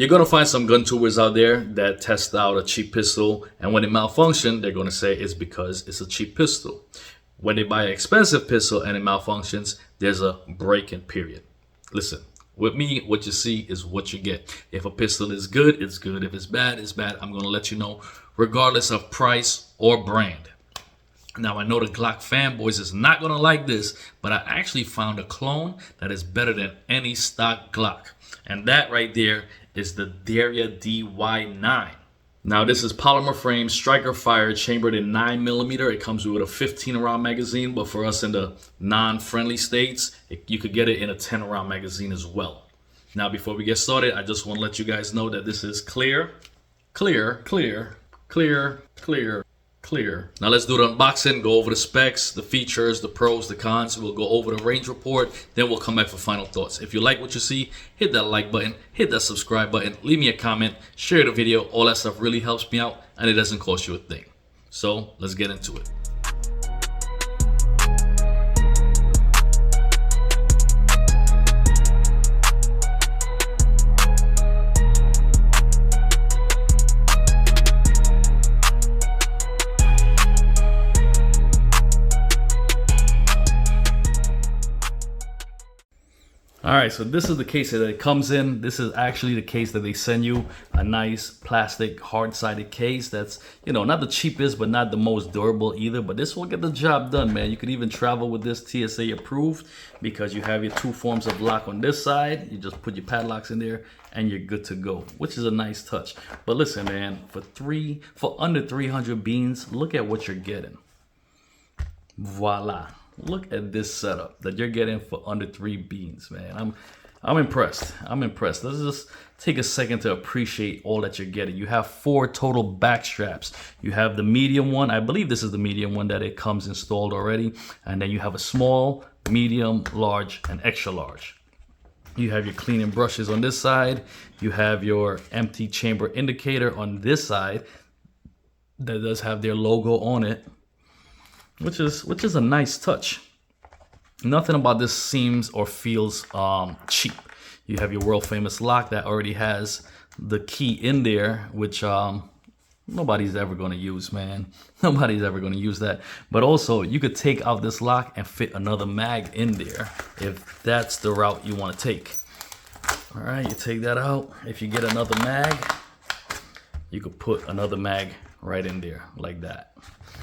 You're going to find some gun tubers out there that test out a cheap pistol, and when it malfunctions, they're going to say it's because it's a cheap pistol. When they buy an expensive pistol and it malfunctions, there's a break-in period. Listen, with me, what you see is what you get. If a pistol is good, it's good. If it's bad, it's bad. I'm going to let you know, regardless of price or brand. Now, I know the Glock fanboys is not going to like this, but I actually found a clone that is better than any stock Glock. And that right there is the Derya DY9. Now, this is polymer frame, striker fired, chambered in 9mm. It comes with a 15-round magazine, but for us in the non-friendly states, you could get it in a 10-round magazine as well. Now, before we get started, I just want to let you guys know that this is clear. Now let's do the unboxing, go over the specs, the features, the pros, the cons. We'll go over the range report, then we'll come back for final thoughts. If you like what you see, hit that like button, hit that subscribe button, leave me a comment, share the video. All that stuff really helps me out and it doesn't cost you a thing. So let's get into it. All right, so this is the case that it comes in. This is actually the case that they send you, a nice plastic hard-sided case that's, you know, not the cheapest, but not the most durable either. But this will get the job done, man. You could even travel with this TSA approved because you have your two forms of lock on this side. You just put your padlocks in there and you're good to go, which is a nice touch. But listen, man, for under 300 beans, look at what you're getting. Voila. Look at this setup that you're getting for under 3 beans, man. I'm impressed. Let's just take a second to appreciate all that you're getting. You have 4 total back straps. You have the medium one. I believe this is the medium one that it comes installed already. And then you have a small, medium, large, and extra large. You have your cleaning brushes on this side. You have your empty chamber indicator on this side that does have their logo on it. Which is a nice touch. Nothing about this seems or feels cheap. You have your world famous lock that already has the key in there, which nobody's ever going to use, man. Nobody's ever going to use that. But also, you could take out this lock and fit another mag in there if that's the route you want to take. All right, you take that out. If you get another mag, you could put another mag right in there like that.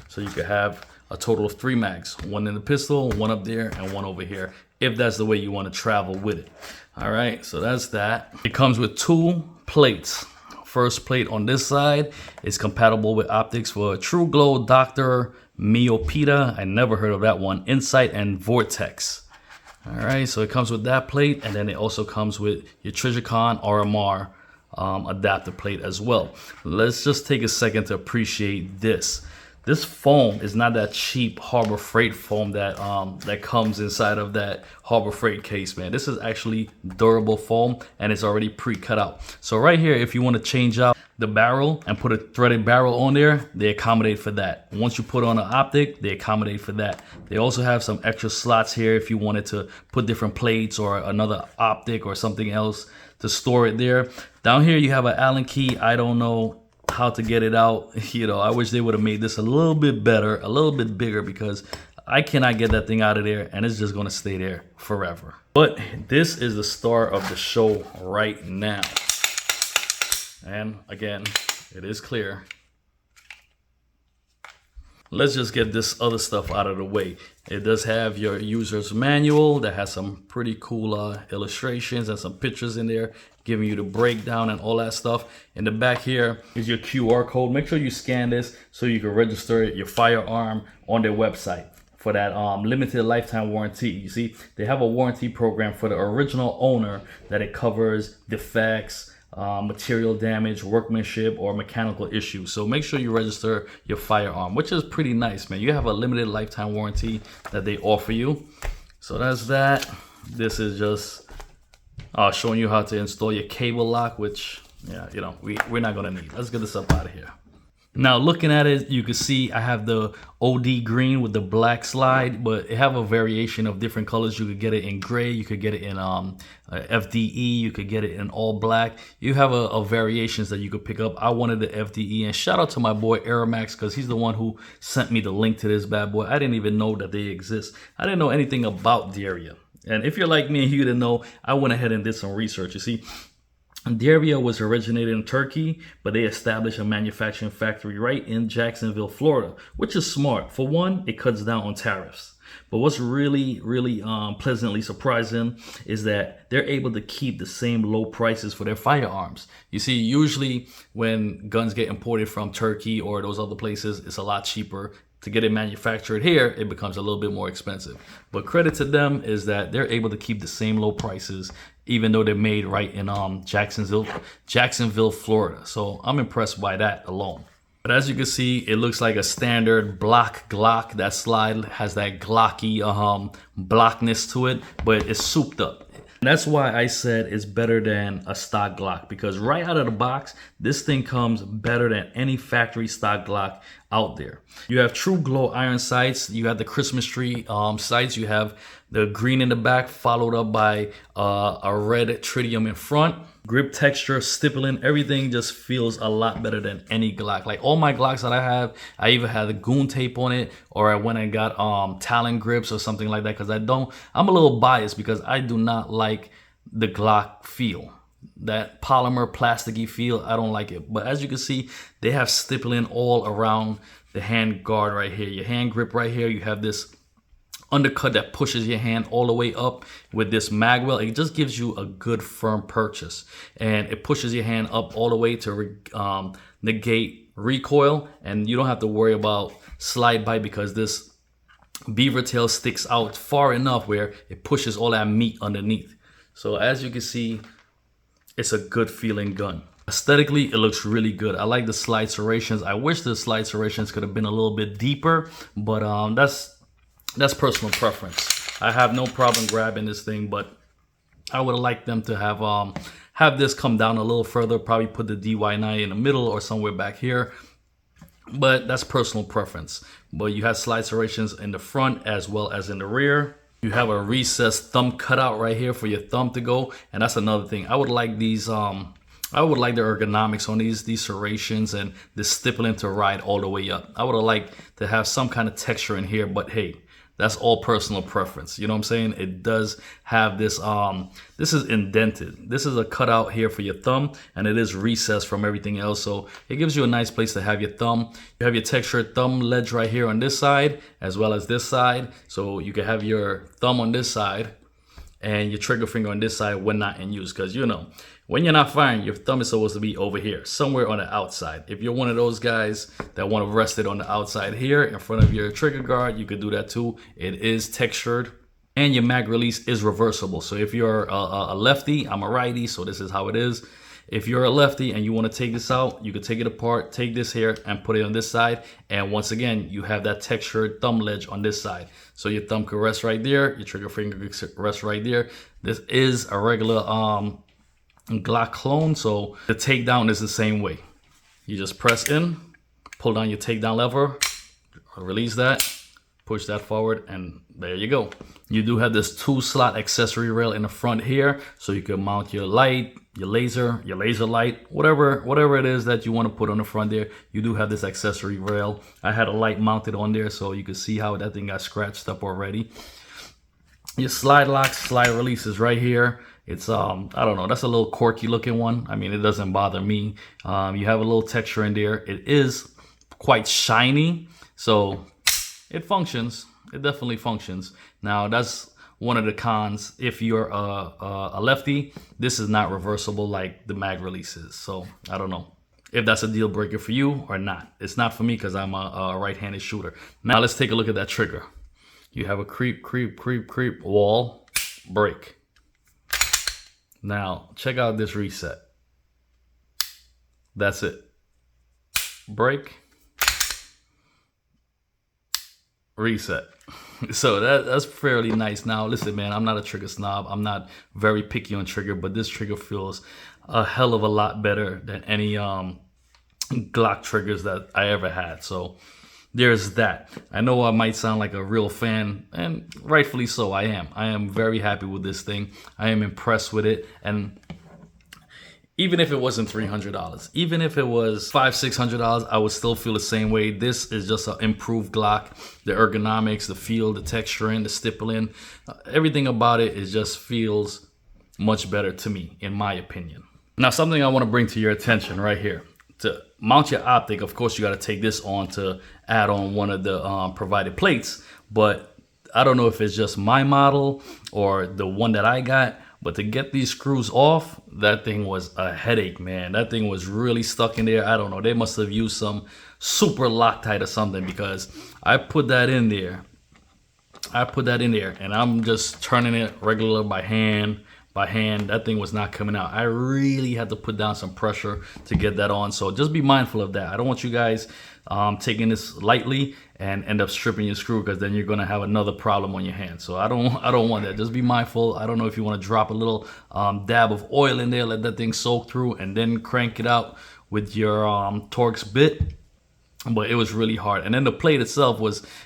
So you could have a total of 3 mags, one in the pistol, one up there, and one over here, if that's the way you want to travel with it. All right, so that's that. It comes with 2 plates. First plate on this side is compatible with optics for True Glow, Dr. Myopita, I never heard of that one, Insight, and Vortex. All right, so it comes with that plate, and then it also comes with your Trijicon RMR adapter plate as well. Let's just take a second to appreciate this. This foam is not that cheap Harbor Freight foam that that comes inside of that Harbor Freight case, man. This is actually durable foam and it's already pre-cut out. So right here, if you want to change out the barrel and put a threaded barrel on there, they accommodate for that. Once you put on an optic, they accommodate for that. They also have some extra slots here if you wanted to put different plates or another optic or something else to store it there. Down here, you have an Allen key. I don't know how to get it out. You know, I wish they would have made this a little bit better, a little bit bigger, because I cannot get that thing out of there and it's just going to stay there forever. But this is the star of the show right now. And again, it is clear. Let's just get this other stuff out of the way. It does have your user's manual that has some pretty cool illustrations and some pictures in there giving you the breakdown and all that stuff. In the back here is your QR code. Make sure you scan this so you can register your firearm on their website for that limited lifetime warranty. You see, they have a warranty program for the original owner that it covers defects, material damage, workmanship, or mechanical issues. So make sure you register your firearm, which is pretty nice, man. You have a limited lifetime warranty that they offer you. So that's that. This is just showing you how to install your cable lock, which, yeah, you know, we're not gonna need. Let's get this up out of here. Now looking at it, you can see I have the OD green with the black slide, but it have a variation of different colors. You could get it in gray, you could get it in FDE, you could get it in all black. You have a variations that you could pick up. I wanted the FDE, and shout out to my boy Aeromax, because he's the one who sent me the link to this bad boy. I didn't even know that they exist. I didn't know anything about Derya. And if you're like me and you didn't know, I went ahead and did some research. You see, Derya was originated in Turkey, but they established a manufacturing factory right in Jacksonville, Florida, which is smart. For one, it cuts down on tariffs. But what's really pleasantly surprising is that they're able to keep the same low prices for their firearms. You see, usually when guns get imported from Turkey or those other places, it's a lot cheaper. To get it manufactured here, it becomes a little bit more expensive. But credit to them is that they're able to keep the same low prices, even though they're made right in Jacksonville, Florida. So I'm impressed by that alone. But as you can see, it looks like a standard block Glock. That slide has that glocky blockness to it, but it's souped up. And that's why I said it's better than a stock Glock, because right out of the box, this thing comes better than any factory stock Glock out there. You have true glow iron sights. You have the Christmas tree sights. You have the green in the back, followed up by a red tritium in front. Grip texture, stippling, everything just feels a lot better than any Glock. Like all my Glocks that I have, I either had the goon tape on it, or I went and got Talon grips or something like that, because I'm a little biased because I do not like the Glock feel. That polymer plasticky feel, I don't like it. But as you can see, they have stippling all around the hand guard right here. Your hand grip right here, you have this undercut that pushes your hand all the way up with this magwell. It just gives you a good firm purchase, and it pushes your hand up all the way to negate recoil, and you don't have to worry about slide bite because this beaver tail sticks out far enough where it pushes all that meat underneath. So as you can see, it's a good feeling gun. Aesthetically, it looks really good. I like the slide serrations. I wish the slide serrations could have been a little bit deeper, but that's personal preference. I have no problem grabbing this thing, but I would have liked them to have this come down a little further, probably put the DY9 in the middle or somewhere back here. But that's personal preference. But you have slide serrations in the front as well as in the rear. You have a recessed thumb cutout right here for your thumb to go, and that's another thing. I would like these I would like the ergonomics on these serrations and the stippling to ride all the way up. I would have liked to have some kind of texture in here, but hey, that's all personal preference. You know what I'm saying? It does have this, this is indented. This is a cutout here for your thumb, and it is recessed from everything else. So it gives you a nice place to have your thumb. You have your textured thumb ledge right here on this side, as well as this side. So you can have your thumb on this side and your trigger finger on this side when not in use. Because, you know, when you're not firing, your thumb is supposed to be over here, somewhere on the outside. If you're one of those guys that want to rest it on the outside here in front of your trigger guard, you could do that too. It is textured, and your mag release is reversible. So if you're a lefty, I'm a righty, so this is how it is. If you're a lefty and you want to take this out, you could take it apart, take this here and put it on this side. And once again, you have that textured thumb ledge on this side. So your thumb could rest right there, your trigger finger could rest right there. This is a regular Glock clone, so the takedown is the same way. You just press in, pull down your takedown lever, release that, push that forward, and there you go. You do have this 2-slot accessory rail in the front here, so you can mount your light, your laser light, whatever it is that you want to put on the front there. You do have this accessory rail. I had a light mounted on there, so you can see how that thing got scratched up already. Your slide locks, slide releases right here. It's I don't know, that's a little quirky looking one. I mean, it doesn't bother me. You have a little texture in there. It is quite shiny, so it functions. It definitely functions. Now that's one of the cons. If you're a lefty, this is not reversible like the mag releases. So I don't know if that's a deal breaker for you or not. It's not for me because I'm a right-handed shooter. Now let's take a look at that trigger. You have a creep, wall, break. Now, check out this reset. That's it. Break. Reset. So that's fairly nice. Now, listen, man, I'm not a trigger snob. I'm not very picky on trigger, but this trigger feels a hell of a lot better than any Glock triggers that I ever had. So there's that. I know I might sound like a real fan, and rightfully so. I am. I am very happy with this thing. I am impressed with it. And even if it wasn't $300, even if it was $500-600, I would still feel the same way. This is just an improved Glock. The ergonomics, the feel, the texturing, the stippling, everything about it just feels much better to me, in my opinion. Now, something I want to bring to your attention right here. To mount your optic, of course, you got to take this on to add on one of the provided plates. But I don't know if it's just my model or the one that I got, but to get these screws off, that thing was a headache, man. That thing was really stuck in there. I don't know. They must have used some super Loctite or something, because I put that in there. And I'm just turning it regular by hand. That thing was not coming out. I really had to put down some pressure to get that on. So just be mindful of that. I don't want you guys taking this lightly and end up stripping your screw, because then you're gonna have another problem on your hands. So I don't want that. Just be mindful. I don't know if you want to drop a little dab of oil in there, let that thing soak through, and then crank it out with your Torx bit. But it was really hard. And then the plate itself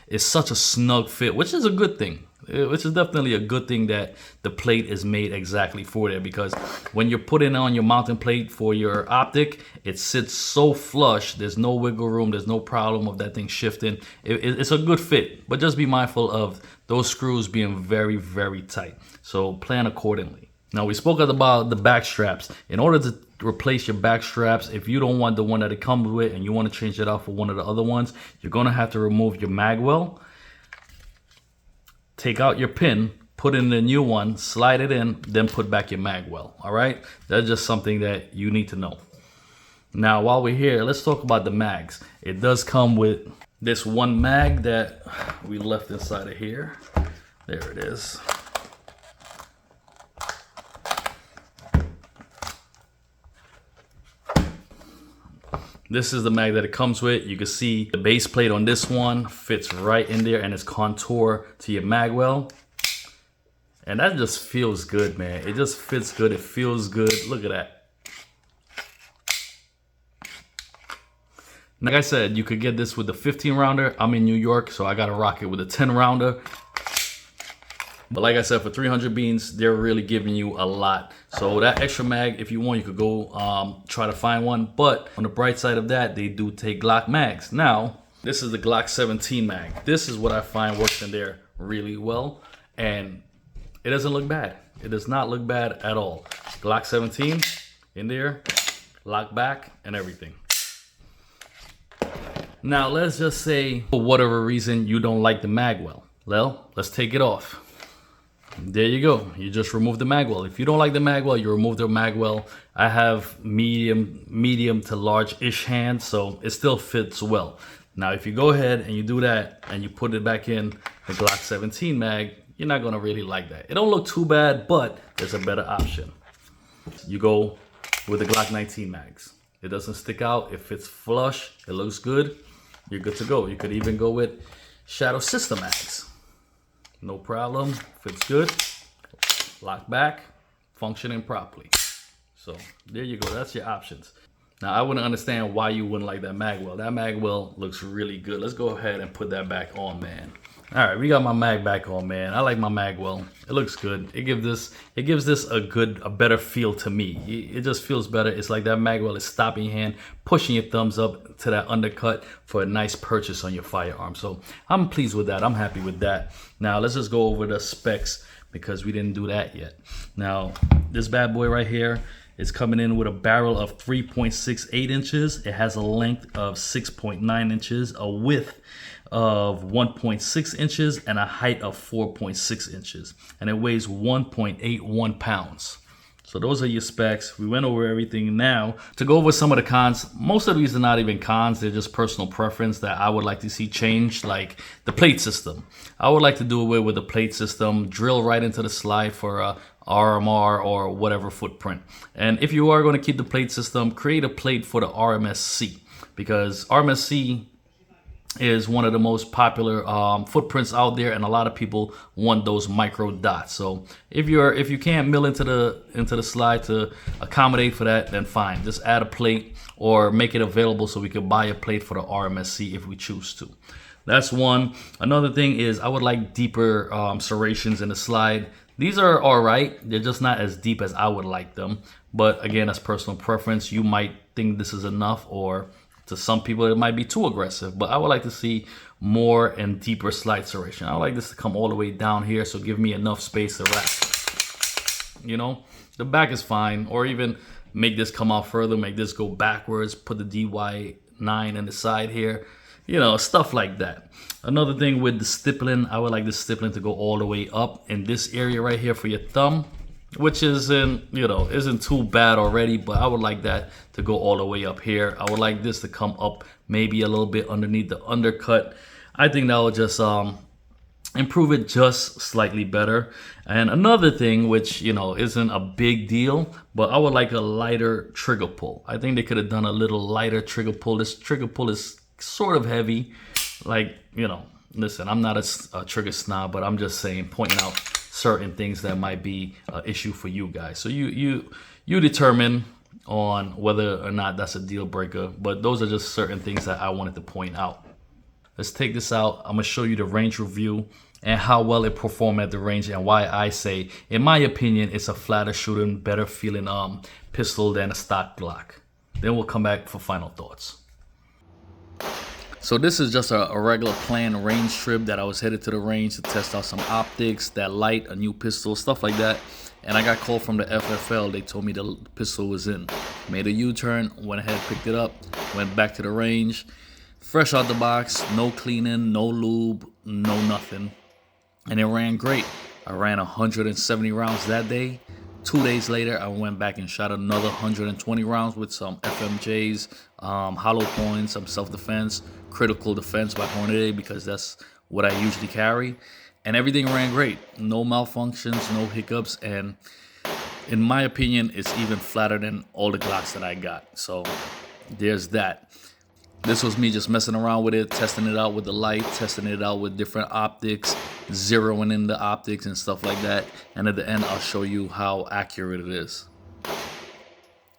is such a snug fit, which is a good thing. Which is definitely a good thing that the plate is made exactly for there, because when you're putting on your mounting plate for your optic, it sits so flush. There's no wiggle room. There's no problem of that thing shifting. It's a good fit, but just be mindful of those screws being very, very tight. So plan accordingly. Now, we spoke about the back straps. In order to replace your back straps, if you don't want the one that it comes with and you want to change it out for one of the other ones, you're going to have to remove your mag well. Take out your pin, put in the new one, slide it in, then put back your mag well. All right, that's just something that you need to know. Now, while we're here, let's talk about the mags. It does come with this one mag that we left inside of here. There it is. This is the mag that it comes with. You can see the base plate on this one fits right in there, and it's contour to your mag well. And that just feels good, man. It just fits good. It feels good. Look at that. Like I said, you could get this with the 15 rounder. I'm in New York, so I got to rock it with a 10 rounder. But like I said, for 300 beans, they're really giving you a lot. So that extra mag, if you want, you could go try to find one. But on the bright side of that, they do take Glock mags. Now, this is the Glock 17 mag. This is what I find works in there really well. And it doesn't look bad. It does not look bad at all. Glock 17 in there, lock back and everything. Now, let's just say for whatever reason you don't like the mag well. Well, let's take it off. There you go. You just remove the mag well. If you don't like the mag well, you remove the mag well. I have medium to large-ish hands, so it still fits well. Now, if you go ahead and you do that and you put it back in the Glock 17 mag, you're not going to really like that. It don't look too bad, but there's a better option. You go with the Glock 19 mags. It doesn't stick out. It fits flush. It looks good. You're good to go. You could even go with Shadow System mags. No problem, fits good, lock back, functioning properly. So there you go, that's your options. Now, I wouldn't understand why you wouldn't like that mag well. That mag well looks really good. Let's go ahead and put that back on, man. All right, we got my mag back on, man. I like my mag well. It looks good. It gives this a better feel to me. It just feels better. It's like that mag well is stopping your hand, pushing your thumbs up to that undercut for a nice purchase on your firearm. So I'm pleased with that. I'm happy with that. Now let's just go over the specs, because we didn't do that yet. Now, this bad boy right here is coming in with a barrel of 3.68 inches. It has a length of 6.9 inches, a width of 1.6 inches, and a height of 4.6 inches. And it weighs 1.81 pounds. So those are your specs. We went over everything. Now, to go over some of the cons, most of these are not even cons. They're just personal preference that I would like to see changed, like the plate system. I would like to do away with the plate system, drill right into the slide for a RMR or whatever footprint. And if you are going to keep the plate system, create a plate for the RMSC, because RMSC is one of the most popular footprints out there, and a lot of people want those micro dots. So if you can't mill into the slide to accommodate for that, then fine, just add a plate or make it available so we could buy a plate for the RMSC if we choose to. That's one. Another thing is I would like deeper serrations in the slide. These are all right. They're just not as deep as I would like them. But again, that's personal preference. You might think this is enough, or to some people it might be too aggressive. But I would like to see more and deeper slide serration. I would like this to come all the way down here, so give me enough space to wrap. You know, the back is fine, or even make this come out further, make this go backwards, put the DY9 in the side here. You know, stuff like that. Another thing with the stippling, I would like the stippling to go all the way up in this area right here for your thumb, which isn't too bad already, but I would like that to go all the way up here. I would like this to come up maybe a little bit underneath the undercut. I think that will just improve it just slightly better. And another thing, which isn't a big deal, but I would like a lighter trigger pull. I think they could have done a little lighter trigger pull. This trigger pull is sort of heavy. Like, listen, I'm not a trigger snob, but I'm just saying, pointing out certain things that might be an issue for you guys. So you determine on whether or not that's a deal breaker, but those are just certain things that I wanted to point out. Let's take this out. I'm gonna show you the range review and how well it performed at the range, and why I say, in my opinion, it's a flatter shooting, better feeling pistol than a stock Glock. Then we'll come back for final thoughts. So this is just a regular planned range trip that I was headed to the range to test out some optics, that light, a new pistol, stuff like that. And I got called from the FFL. They told me the pistol was in. Made a U-turn, went ahead, picked it up, went back to the range. Fresh out the box, no cleaning, no lube, no nothing. And it ran great. I ran 170 rounds that day. 2 days later, I went back and shot another 120 rounds with some FMJs, hollow points, some self-defense, critical defense by Hornady, because that's what I usually carry. And everything ran great. No malfunctions, no hiccups. And in my opinion, it's even flatter than all the Glocks that I got. So there's that. This was me just messing around with it, testing it out with the light, testing it out with different optics, zeroing in the optics and stuff like that. And at the end, I'll show you how accurate it is.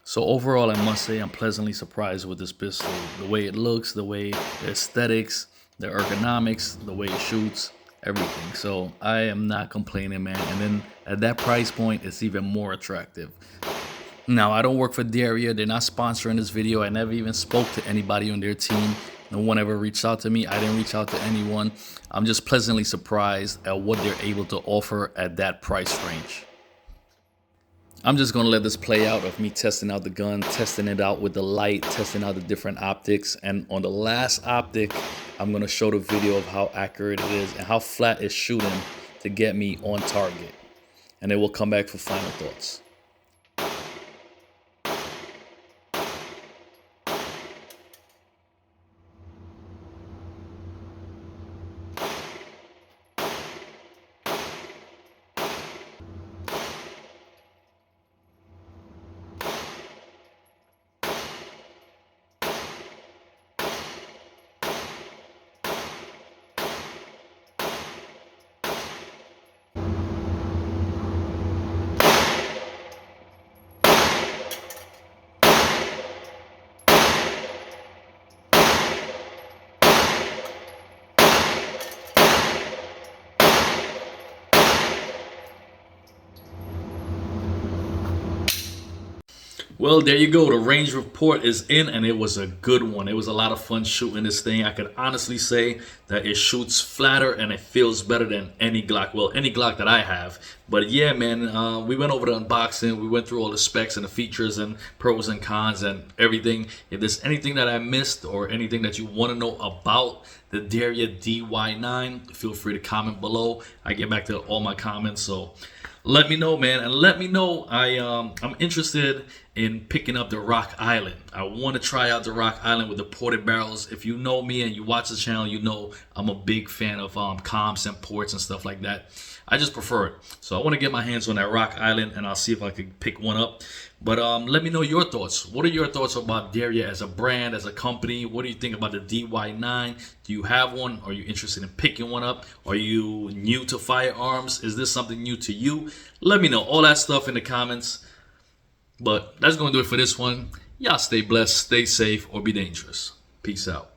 So overall, I must say I'm pleasantly surprised with this pistol. The way it looks, the way the aesthetics, the ergonomics, the way it shoots, everything. So I am not complaining, man. And then at that price point, it's even more attractive. Now, I don't work for Derya. They're not sponsoring this video. I never even spoke to anybody on their team. No one ever reached out to me. I didn't reach out to anyone. I'm just pleasantly surprised at what they're able to offer at that price range. I'm just going to let this play out of me testing out the gun, testing it out with the light, testing out the different optics. And on the last optic, I'm going to show the video of how accurate it is and how flat it's shooting to get me on target. And then we'll come back for final thoughts. Well, there you go. The range report is in, and it was a good one. It was a lot of fun shooting this thing. I could honestly say that it shoots flatter and it feels better than any Glock. Well, any Glock that I have. But yeah, man, we went over the unboxing. We went through all the specs and the features and pros and cons and everything. If there's anything that I missed or anything that you want to know about the Derya DY9, feel free to comment below. I get back to all my comments, so let me know, man, and let me know. I'm interested in picking up the Rock Island. I want to try out the Rock Island with the ported barrels. If you know me and you watch the channel, you know I'm a big fan of comps and ports and stuff like that. I just prefer it. So I want to get my hands on that Rock Island, and I'll see if I can pick one up. But let me know your thoughts. What are your thoughts about Derya as a brand, as a company? What do you think about the DY9? Do you have one? Are you interested in picking one up? Are you new to firearms? Is this something new to you? Let me know all that stuff in the comments. But that's going to do it for this one. Y'all stay blessed, stay safe, or be dangerous. Peace out.